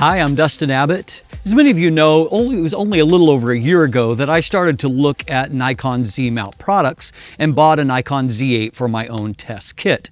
Hi, I'm Dustin Abbott. As many of you know, it was only a little over a year ago that I started to look at Nikon Z-mount products and bought a Nikon Z8 for my own test kit.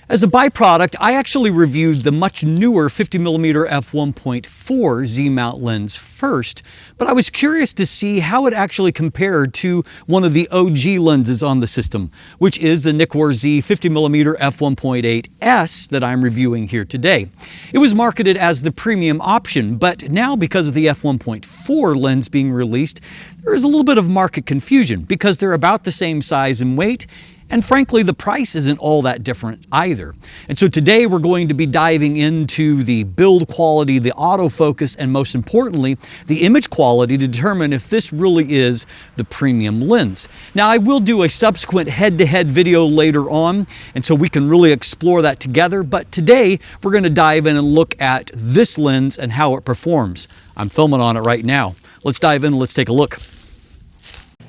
As a byproduct, I actually reviewed the much newer 50mm F1.4 Z-mount lens first, but I was curious to see how it actually compared to one of the OG lenses on the system, which is the Nikkor Z 50mm F1.8 S that I'm reviewing here today. It was marketed as the premium option, but now because of the F1.4 lens being released, there is a little bit of market confusion because they're about the same size and weight. And frankly, the price isn't all that different either. And so today we're going to be diving into the build quality, the autofocus, and most importantly, the image quality to determine if this really is the premium lens. Now, I will do a subsequent head-to-head video later on, and so we can really explore that together. But today we're going to dive in and look at this lens and how it performs. I'm filming on it right now. Let's dive in and let's take a look.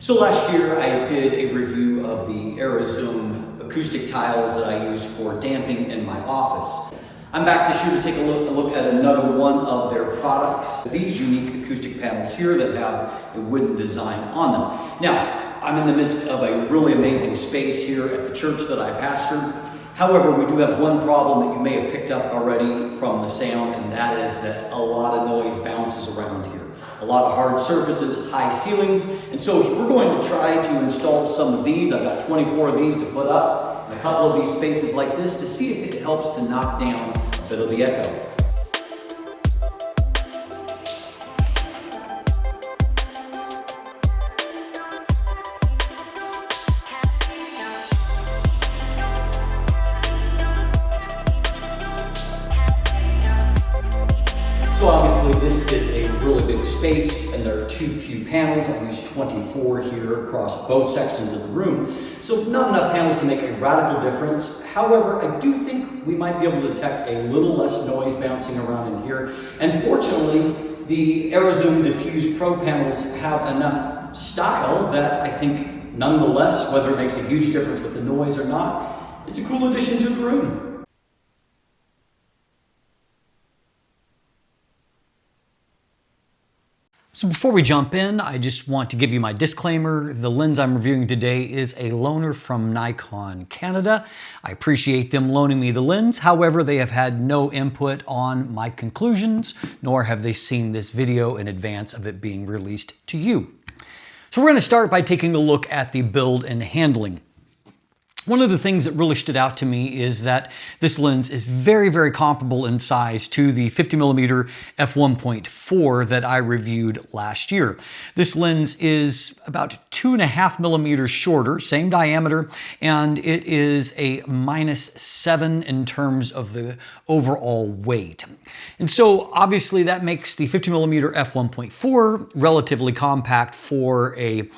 So last year I did a review of the Arrowzoom acoustic tiles that I used for damping in my office. I'm back this year to take a look at another one of their products. These unique acoustic panels here that have a wooden design on them. Now, I'm in the midst of a really amazing space here at the church that I pastor. However, we do have one problem that you may have picked up already from the sound, and that is that a lot of noise bounces around here. A lot of hard surfaces, high ceilings, and so we're going to try to install some of these. I've got 24 of these to put up in a couple of these spaces like this to see if it helps to knock down a bit of the echo. So obviously this is a really big space and there are too few panels. I used 24 here across both sections of the room. So not enough panels to make a radical difference. However, I do think we might be able to detect a little less noise bouncing around in here. And fortunately, the Arrowzoom Diffuse Pro panels have enough style that I think nonetheless, whether it makes a huge difference with the noise or not, it's a cool addition to the room. So before we jump in, I just want to give you my disclaimer. The lens I'm reviewing today is a loaner from Nikon Canada. I appreciate them loaning me the lens. However, they have had no input on my conclusions, nor have they seen this video in advance of it being released to you. So we're going to start by taking a look at the build and handling. One of the things that really stood out to me is that this lens is very, very comparable in size to the 50mm F1.4 that I reviewed last year. This lens is about 2.5 millimeters shorter, same diameter, and it is a -7 in terms of the overall weight. And so obviously that makes the 50mm F1.4 relatively compact for a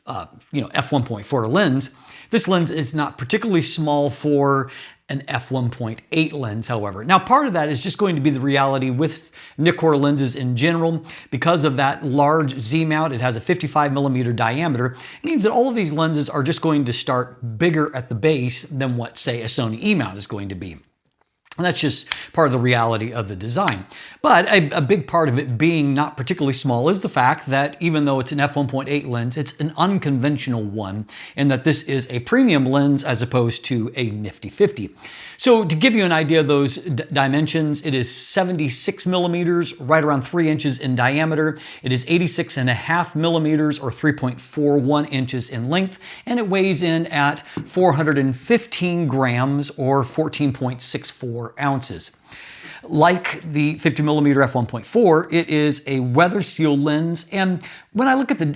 F1.4 lens. This lens is not particularly small for an F1.8 lens, however. Now, part of that is just going to be the reality with Nikkor lenses in general. Because of that large Z-mount, it has a 55mm diameter. It means that all of these lenses are just going to start bigger at the base than what, say, a Sony E-mount is going to be. And that's just part of the reality of the design. But a big part of it being not particularly small is the fact that even though it's an F1.8 lens, it's an unconventional one, and that this is a premium lens as opposed to a nifty 50. So to give you an idea of those dimensions, it is 76 millimeters, right around 3 inches in diameter. It is 86.5 millimeters or 3.41 inches in length, and it weighs in at 415 grams or 14.64 ounces. Like the 50mm F1.4, it is a weather seal lens, and when I look at the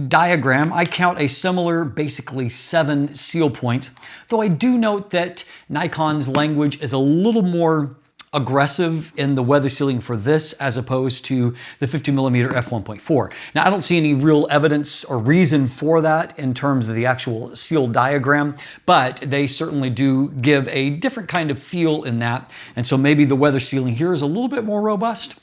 diagram, I count a similar, basically 7 seal points, though I do note that Nikon's language is a little more aggressive in the weather sealing for this as opposed to the 50mm F1.4. Now, I don't see any real evidence or reason for that in terms of the actual seal diagram, but they certainly do give a different kind of feel in that. And so maybe the weather sealing here is a little bit more robust.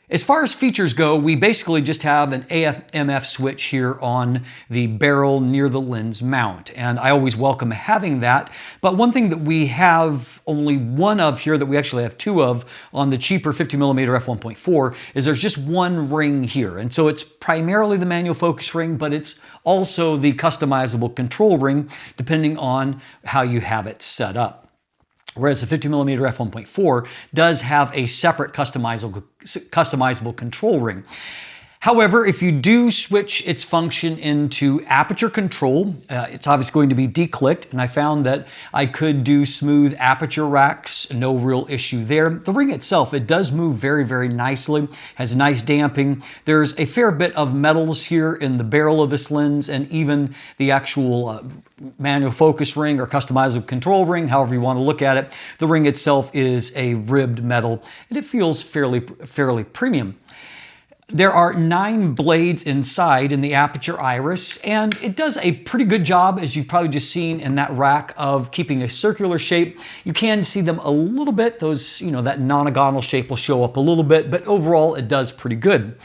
As far as features go, we basically just have an AF/MF switch here on the barrel near the lens mount, and I always welcome having that. But one thing that we have only one of here, that we actually have two of on the cheaper 50mm f1.4, is there's just one ring here. And so it's primarily the manual focus ring, but it's also the customizable control ring depending on how you have it set up. Whereas the 50mm f1.4 does have a separate customizable control ring. However, if you do switch its function into aperture control, it's obviously going to be declicked, and I found that I could do smooth aperture racks, no real issue there. The ring itself, it does move very, very nicely, has nice damping. There's a fair bit of metals here in the barrel of this lens, and even the actual manual focus ring or customizable control ring, however you want to look at it. The ring itself is a ribbed metal, and it feels fairly premium. There are 9 blades inside in the aperture iris, and it does a pretty good job, as you've probably just seen in that rack, of keeping a circular shape. You can see them a little bit. Those, that nonagonal shape will show up a little bit, but overall it does pretty good.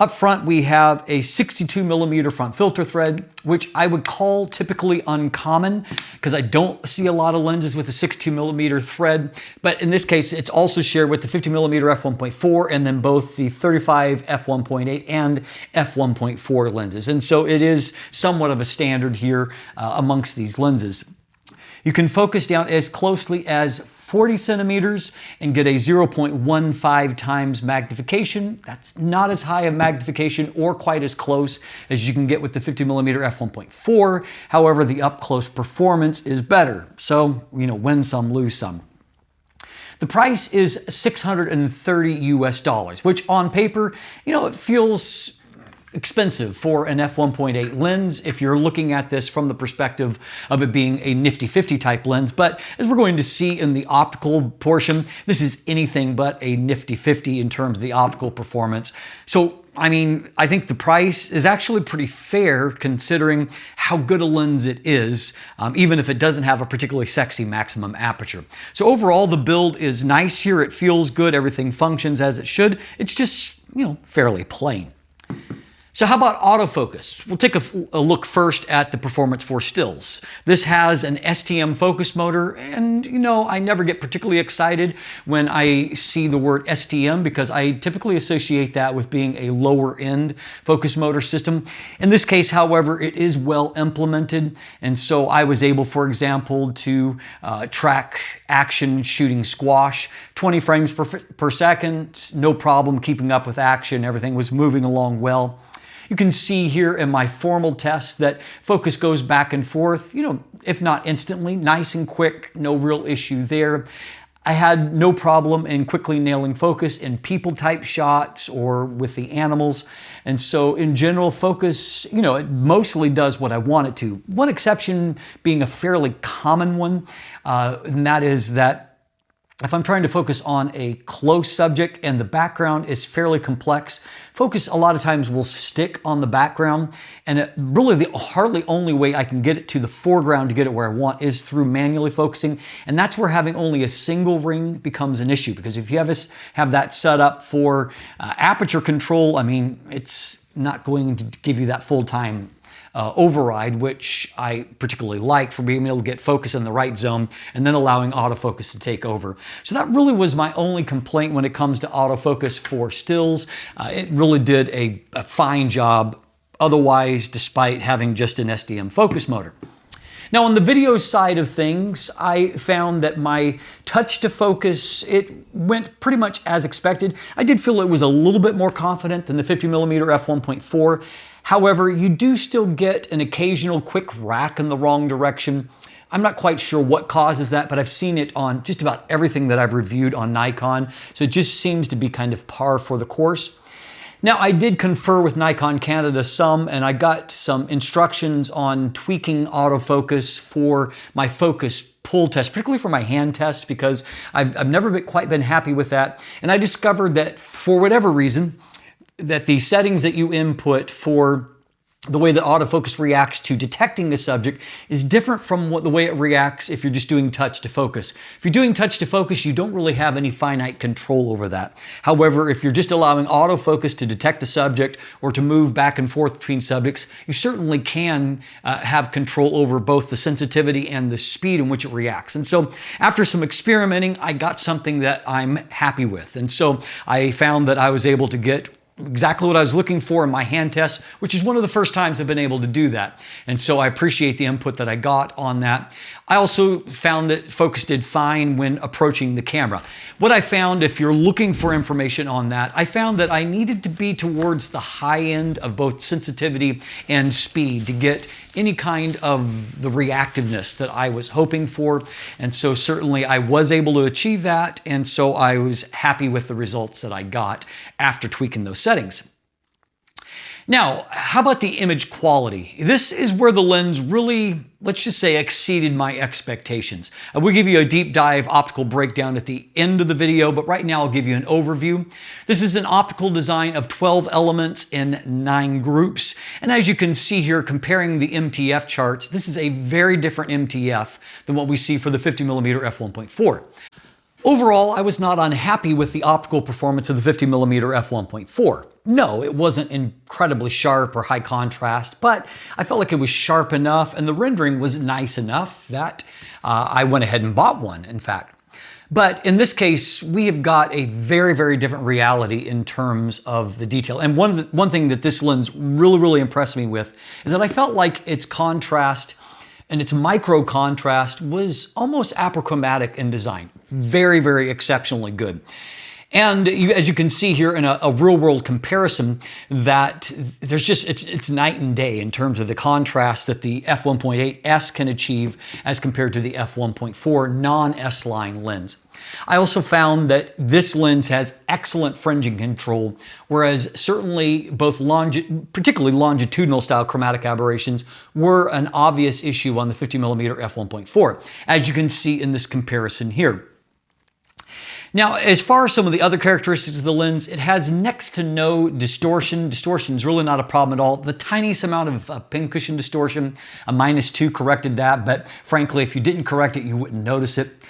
Up front, we have a 62mm front filter thread, which I would call typically uncommon because I don't see a lot of lenses with a 62mm thread. But in this case, it's also shared with the 50mm f1.4 and then both the 35 f1.8 and f1.4 lenses. And so it is somewhat of a standard here amongst these lenses. You can focus down as closely as 40 centimeters and get a 0.15 times magnification. That's not as high of magnification or quite as close as you can get with the 50mm f1.4. However, the up-close performance is better. So, win some, lose some. The price is $630 US, which on paper, it feels expensive for an f1.8 lens if you're looking at this from the perspective of it being a nifty 50 type lens. But as we're going to see in the optical portion, this is anything but a nifty 50 in terms of the optical performance. So, I think the price is actually pretty fair considering how good a lens it is, even if it doesn't have a particularly sexy maximum aperture. So overall, the build is nice here. It feels good. Everything functions as it should. It's just, fairly plain. So how about autofocus? We'll take a look first at the performance for stills. This has an STM focus motor, and I never get particularly excited when I see the word STM because I typically associate that with being a lower end focus motor system. In this case, however, it is well implemented, and so I was able, for example, to track action shooting squash, 20 frames per second, no problem keeping up with action. Everything was moving along well. You can see here in my formal test that focus goes back and forth, if not instantly, nice and quick, no real issue there. I had no problem in quickly nailing focus in people type shots or with the animals. And so in general, focus, it mostly does what I want it to. One exception being a fairly common one, and that is that if I'm trying to focus on a close subject and the background is fairly complex, focus a lot of times will stick on the background, and really the hardly only way I can get it to the foreground to get it where I want is through manually focusing, and that's where having only a single ring becomes an issue, because if you have that set up for aperture control, it's not going to give you that full-time override, which I particularly like for being able to get focus in the right zone and then allowing autofocus to take over. So that really was my only complaint when it comes to autofocus for stills. It really did a fine job otherwise, despite having just an STM focus motor. Now on the video side of things, I found that my touch to focus, it went pretty much as expected. I did feel it was a little bit more confident than the 50mm f1.4. However, you do still get an occasional quick rack in the wrong direction. I'm not quite sure what causes that, but I've seen it on just about everything that I've reviewed on Nikon. So it just seems to be kind of par for the course. Now, I did confer with Nikon Canada some, and I got some instructions on tweaking autofocus for my focus pull test, particularly for my hand test, because I've never quite been happy with that. And I discovered that for whatever reason, that the settings that you input for the way that autofocus reacts to detecting a subject is different from the way it reacts if you're just doing touch to focus. If you're doing touch to focus, you don't really have any finite control over that. However, if you're just allowing autofocus to detect a subject or to move back and forth between subjects, you certainly can have control over both the sensitivity and the speed in which it reacts. And so after some experimenting, I got something that I'm happy with. And so I found that I was able to get exactly what I was looking for in my hand test, which is one of the first times I've been able to do that. And so I appreciate the input that I got on that. I also found that focus did fine when approaching the camera. What I found, if you're looking for information on that, I found that I needed to be towards the high end of both sensitivity and speed to get any kind of the reactiveness that I was hoping for. And so certainly I was able to achieve that. And so I was happy with the results that I got after tweaking those settings. Now, how about the image quality? This is where the lens really, let's just say, exceeded my expectations. I will give you a deep dive optical breakdown at the end of the video, but right now I'll give you an overview. This is an optical design of 12 elements in 9 groups. And as you can see here, comparing the MTF charts, this is a very different MTF than what we see for the 50mm f1.4. Overall, I was not unhappy with the optical performance of the 50mm f1.4. No, it wasn't incredibly sharp or high contrast, but I felt like it was sharp enough and the rendering was nice enough that I went ahead and bought one, in fact. But in this case, we have got a very, very different reality in terms of the detail. And one thing that this lens really impressed me with is that I felt like its contrast and its micro contrast was almost apochromatic in design. Very exceptionally good. And as you can see here in a real-world comparison, that there's just, it's night and day in terms of the contrast that the f1.8S can achieve as compared to the f1.4 non-S-line lens. I also found that this lens has excellent fringing control, whereas certainly both particularly longitudinal style chromatic aberrations were an obvious issue on the 50mm f1.4, as you can see in this comparison here. Now, as far as some of the other characteristics of the lens, it has next to no distortion. Distortion is really not a problem at all. The tiniest amount of pincushion distortion, a -2 corrected that, but frankly, if you didn't correct it, you wouldn't notice it.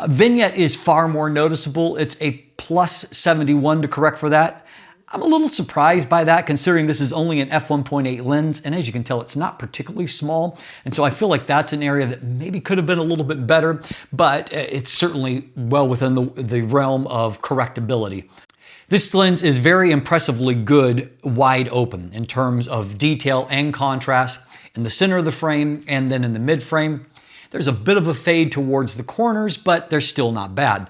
Vignette is far more noticeable. It's a +71 to correct for that. I'm a little surprised by that, considering this is only an f1.8 lens, and as you can tell, it's not particularly small, and so I feel like that's an area that maybe could have been a little bit better, but it's certainly well within the realm of correctability. This lens is very impressively good wide open in terms of detail and contrast in the center of the frame and then in the mid frame. There's a bit of a fade towards the corners, but they're still not bad.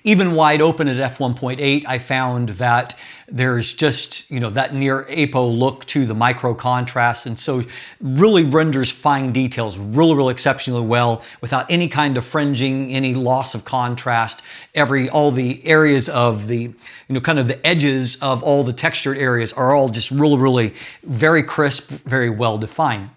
Even wide open at f1.8, I found that there's just, that near apo look to the micro contrast, and so really renders fine details really exceptionally well without any kind of fringing, any loss of contrast. All the areas of the, kind of the edges of all the textured areas are all just really very crisp, very well defined.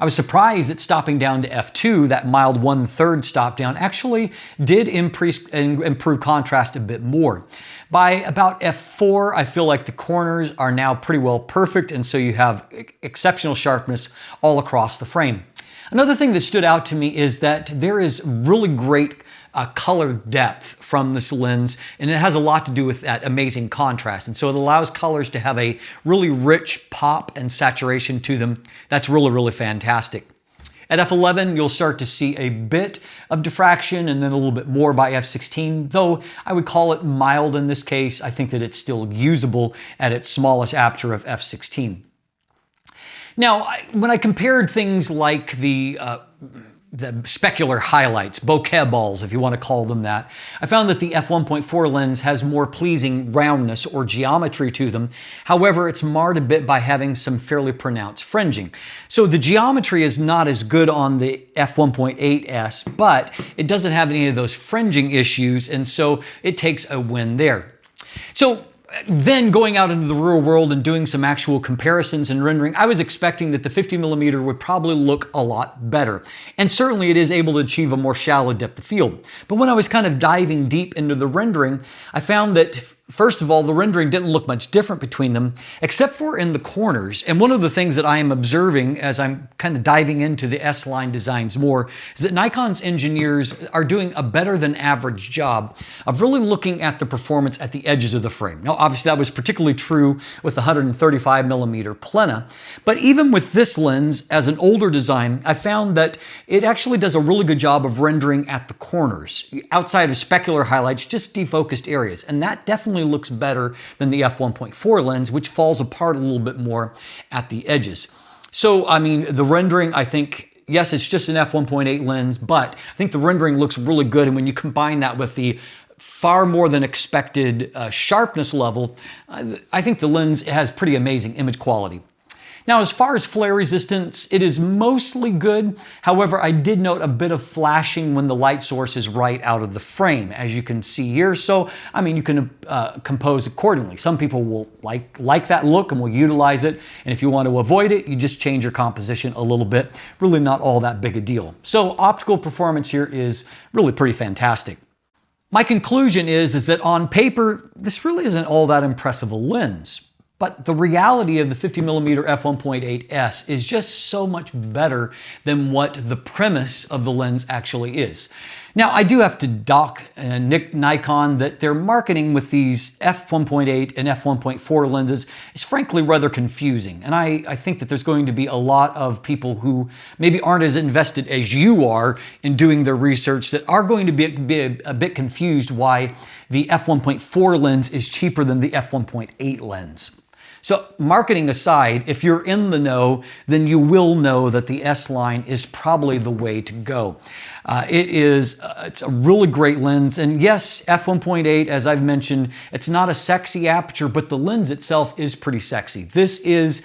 I was surprised that stopping down to f2, that mild 1/3 stop down, actually did improve contrast a bit more. By about f4, I feel like the corners are now pretty well perfect, and so you have exceptional sharpness all across the frame. Another thing that stood out to me is that there is really great color depth from this lens, and it has a lot to do with that amazing contrast. And so it allows colors to have a really rich pop and saturation to them. That's really fantastic. At f11, you'll start to see a bit of diffraction and then a little bit more by f16, though I would call it mild in this case. I think that it's still usable at its smallest aperture of f16. Now, when I compared things like the specular highlights, bokeh balls, if you want to call them that, I found that the f1.4 lens has more pleasing roundness or geometry to them. However, it's marred a bit by having some fairly pronounced fringing. So the geometry is not as good on the f1.8S, but it doesn't have any of those fringing issues, and so it takes a win there. So then going out into the real world and doing some actual comparisons and rendering, I was expecting that the 50mm would probably look a lot better. And certainly it is able to achieve a more shallow depth of field. But when I was kind of diving deep into the rendering, I found that First of all, the rendering didn't look much different between them, except for in the corners. And one of the things that I am observing as I'm kind of diving into the S-line designs more is that Nikon's engineers are doing a better than average job of really looking at the performance at the edges of the frame. Now, obviously that was particularly true with the 135mm Plena, but even with this lens as an older design, I found that it actually does a really good job of rendering at the corners, outside of specular highlights, just defocused areas. And that definitely looks better than the f1.4 lens, which falls apart a little bit more at the edges. So, I mean, the rendering, I think, yes, it's just an f1.8 lens, but I think the rendering looks really good. And when you combine that with the far more than expected sharpness level, I think the lens has pretty amazing image quality. Now, as far as flare resistance, it is mostly good. However, I did note a bit of flashing when the light source is right out of the frame, as you can see here. So, I mean, you can compose accordingly. Some people will like that look and will utilize it. And if you want to avoid it, you just change your composition a little bit. Really not all that big a deal. So, optical performance here is really pretty fantastic. My conclusion is that on paper, this really isn't all that impressive a lens. But the reality of the 50mm f1.8s is just so much better than what the premise of the lens actually is. Now, I do have to dock Nikon that their marketing with these f1.8 and f1.4 lenses is frankly rather confusing. And I think that there's going to be a lot of people who maybe aren't as invested as you are in doing their research that are going to be a bit confused why the f1.4 lens is cheaper than the f1.8 lens. So marketing aside, if you're in the know, then you will know that the S-line is probably the way to go. It's a really great lens. And yes, f1.8, as I've mentioned, it's not a sexy aperture, but the lens itself is pretty sexy. This is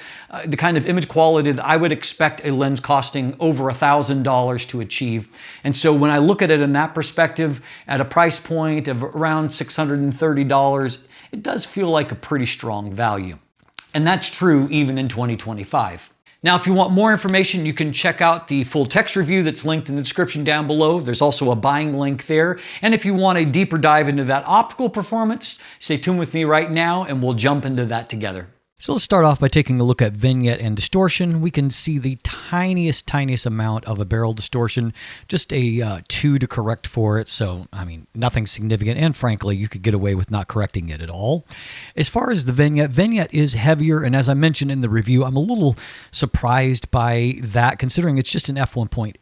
the kind of image quality that I would expect a lens costing over $1,000 to achieve. And so when I look at it in that perspective, at a price point of around $630, it does feel like a pretty strong value. And that's true even in 2025. Now, if you want more information, you can check out the full text review that's linked in the description down below. There's also a buying link there. And if you want a deeper dive into that optical performance, stay tuned with me right now and we'll jump into that together. So let's start off by taking a look at vignette and distortion. We can see the tiniest amount of a barrel distortion, just a 2 to correct for it. So, I mean, nothing significant. And frankly, you could get away with not correcting it at all. As far as the vignette is heavier. And as I mentioned in the review, I'm a little surprised by that, considering it's just an f1.8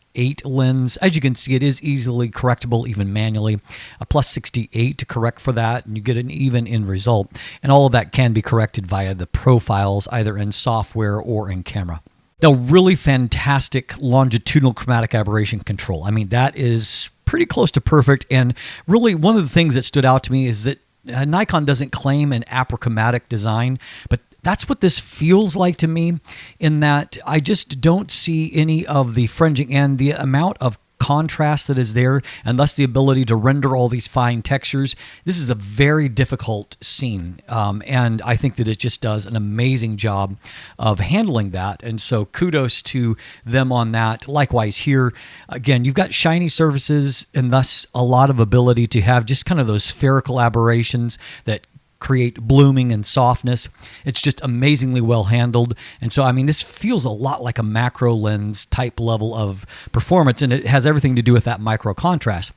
lens. As you can see, it is easily correctable, even manually. A plus 68 to correct for that, and you get an even end result. And all of that can be corrected via the profiles, either in software or in camera. Now, really fantastic longitudinal chromatic aberration control. I mean, that is pretty close to perfect. And really, one of the things that stood out to me is that Nikon doesn't claim an apochromatic design, but that's what this feels like to me, in that I just don't see any of the fringing and the amount of contrast that is there, and thus the ability to render all these fine textures. This is a very difficult scene, and I think that it just does an amazing job of handling that, and so kudos to them on that. Likewise here, again, you've got shiny surfaces and thus a lot of ability to have just kind of those spherical aberrations that create blooming and softness. It's just amazingly well handled. And so, I mean, this feels a lot like a macro lens type level of performance, and it has everything to do with that micro contrast.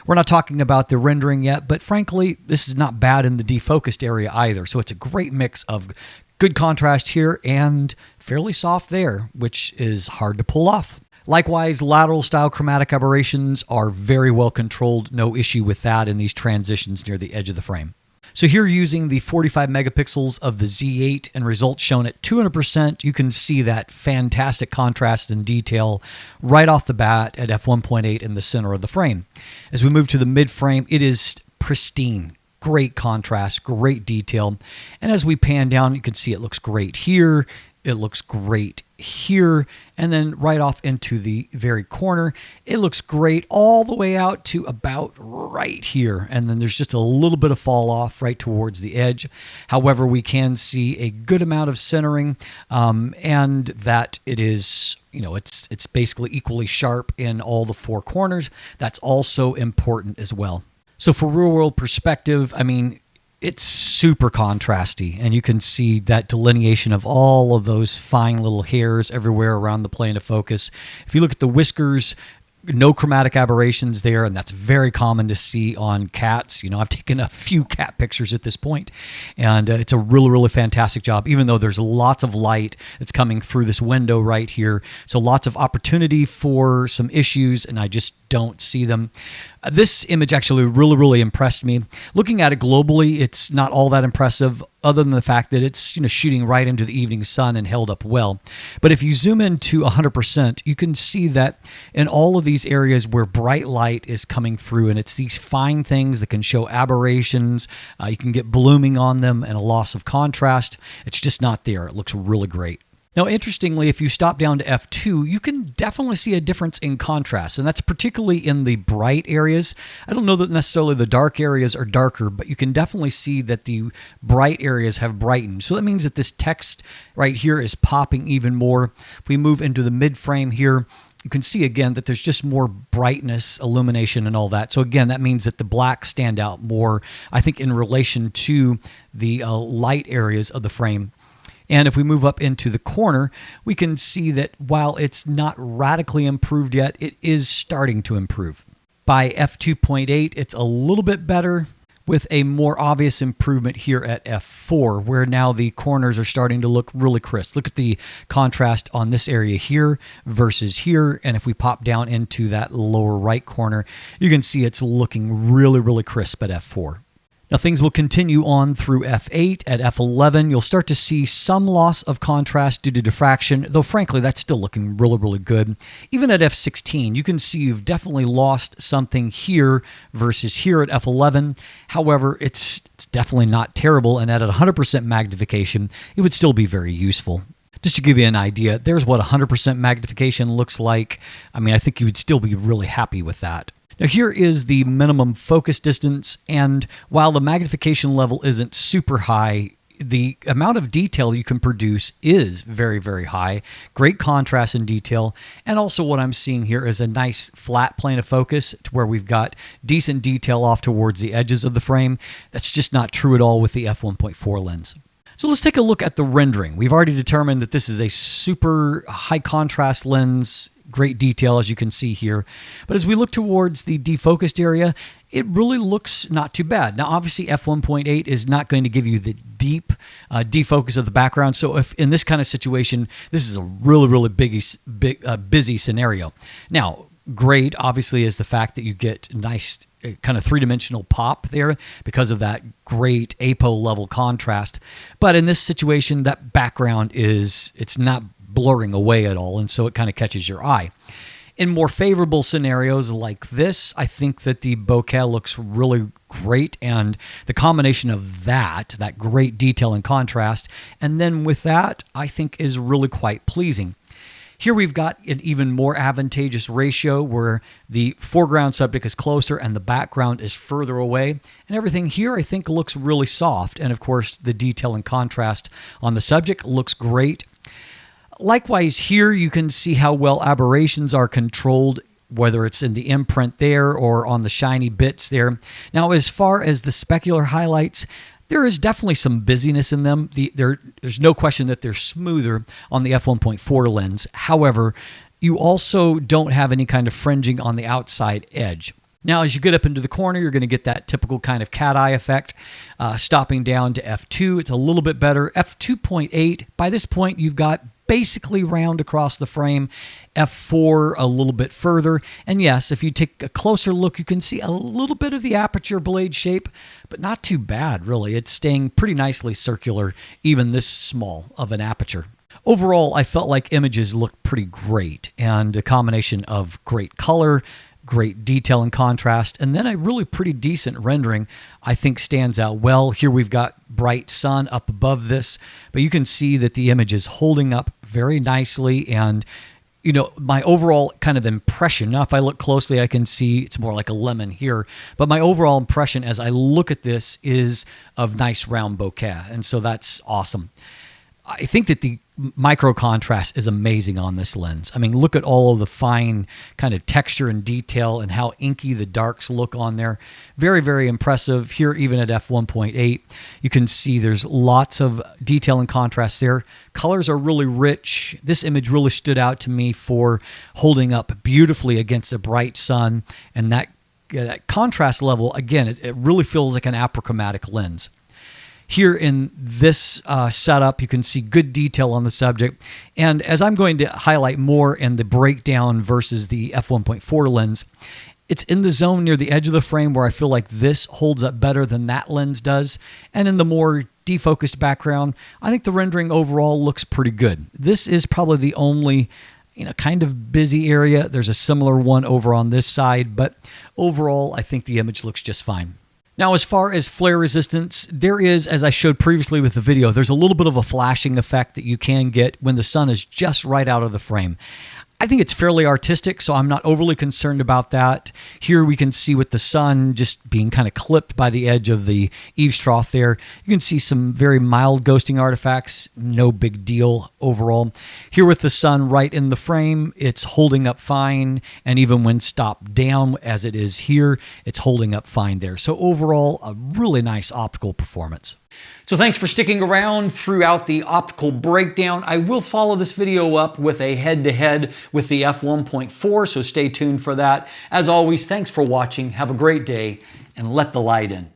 We're not talking about the rendering yet, but frankly, this is not bad in the defocused area either. So it's a great mix of good contrast here and fairly soft there, which is hard to pull off. Likewise, lateral style chromatic aberrations are very well controlled. No issue with that in these transitions near the edge of the frame. So here, using the 45 megapixels of the Z8 and results shown at 200%, you can see that fantastic contrast and detail right off the bat at f1.8 in the center of the frame. As we move to the mid frame, it is pristine. Great contrast, great detail. And as we pan down, you can see it looks great here. It looks great here, and then right off into the very corner, it looks great all the way out to about right here, and then there's just a little bit of fall off right towards the edge. However, we can see a good amount of centering, and that it is, you know, it's basically equally sharp in all the four corners. That's also important as well. So for real world perspective, I mean, It's super contrasty, and you can see that delineation of all of those fine little hairs everywhere around the plane of focus. If you look at the whiskers, no chromatic aberrations there, and that's very common to see on cats. You know, I've taken a few cat pictures at this point, and it's a really, really fantastic job, even though there's lots of light that's coming through this window right here. So lots of opportunity for some issues, and I just don't see them. This image actually really, really impressed me. Looking at it globally, it's not all that impressive, other than the fact that it's shooting right into the evening sun and held up well. But if you zoom into 100%, you can see that in all of these areas where bright light is coming through, and it's these fine things that can show aberrations, you can get blooming on them and a loss of contrast. It's just not there. It looks really great. Now, interestingly, if you stop down to f2, you can definitely see a difference in contrast, and that's particularly in the bright areas. I don't know that necessarily the dark areas are darker, but you can definitely see that the bright areas have brightened. So that means that this text right here is popping even more. If we move into the mid-frame here, you can see again that there's just more brightness, illumination, and all that. So again, that means that the blacks stand out more, I think, in relation to the light areas of the frame. And if we move up into the corner, we can see that while it's not radically improved yet, it is starting to improve. By f2.8, it's a little bit better, with a more obvious improvement here at f4, where now the corners are starting to look really crisp. Look at the contrast on this area here versus here. And if we pop down into that lower right corner, you can see it's looking really, really crisp at f4. Now things will continue on through f8. At f11, you'll start to see some loss of contrast due to diffraction, though frankly, that's still looking really, really good. Even at f16, you can see you've definitely lost something here versus here at f11. However, it's definitely not terrible, and at 100% magnification, it would still be very useful. Just to give you an idea, there's what 100% magnification looks like. I mean, I think you would still be really happy with that. Now here is the minimum focus distance, and while the magnification level isn't super high, the amount of detail you can produce is very, very high. Great contrast and detail, and also what I'm seeing here is a nice flat plane of focus to where we've got decent detail off towards the edges of the frame. That's just not true at all with the f1.4 lens. So let's take a look at the rendering. We've already determined that this is a super high contrast lens, great detail as you can see here. But as we look towards the defocused area, it really looks not too bad. Now obviously f1.8 is not going to give you the deep defocus of the background. So if in this kind of situation, this is a really, really busy scenario. Now, great obviously is the fact that you get nice kind of three-dimensional pop there because of that great apo level contrast. But in this situation, that background it's not blurring away at all, and so it kind of catches your eye. In more favorable scenarios like this, I think that the bokeh looks really great, and the combination of that great detail and contrast, and then with that, I think is really quite pleasing. Here we've got an even more advantageous ratio where the foreground subject is closer and the background is further away. And everything here I think looks really soft. And of course, the detail and contrast on the subject looks great. Likewise here, you can see how well aberrations are controlled, whether it's in the imprint there or on the shiny bits there. Now, as far as the specular highlights, there is definitely some busyness in them. There's no question that they're smoother on the f1.4 lens. However, you also don't have any kind of fringing on the outside edge. Now, as you get up into the corner, you're going to get that typical kind of cat eye effect. Stopping down to f2, it's a little bit better. f2.8, by this point, you've got basically round across the frame. f4 a little bit further. And yes, if you take a closer look, you can see a little bit of the aperture blade shape, but not too bad, really. It's staying pretty nicely circular, even this small of an aperture. Overall, I felt like images looked pretty great, and a combination of great color, great detail and contrast, and then a really pretty decent rendering I think stands out well. Here we've got bright sun up above this, but you can see that the image is holding up very nicely, and you know, my overall kind of impression, now if I look closely I can see it's more like a lemon here, but my overall impression as I look at this is of nice round bokeh, and so that's awesome. I think that the micro contrast is amazing on this lens. I mean, look at all of the fine kind of texture and detail and how inky the darks look on there. Very, very impressive. Here, even at f1.8, you can see there's lots of detail and contrast there. Colors are really rich. This image really stood out to me for holding up beautifully against a bright sun, and that contrast level, again, it really feels like an apochromatic lens. Here in this setup, you can see good detail on the subject. And as I'm going to highlight more in the breakdown versus the f1.4 lens, it's in the zone near the edge of the frame where I feel like this holds up better than that lens does. And in the more defocused background, I think the rendering overall looks pretty good. This is probably the only kind of busy area. There's a similar one over on this side, but overall, I think the image looks just fine. Now, as far as flare resistance, there is, as I showed previously with the video, there's a little bit of a flashing effect that you can get when the sun is just right out of the frame. I think it's fairly artistic, so I'm not overly concerned about that. Here we can see with the sun just being kind of clipped by the edge of the eaves trough there. You can see some very mild ghosting artifacts, no big deal overall. Here with the sun right in the frame, it's holding up fine, and even when stopped down as it is here, it's holding up fine there. So overall, a really nice optical performance. So thanks for sticking around throughout the optical breakdown. I will follow this video up with a head-to-head with the f1.4, so stay tuned for that. As always, thanks for watching. Have a great day, and let the light in.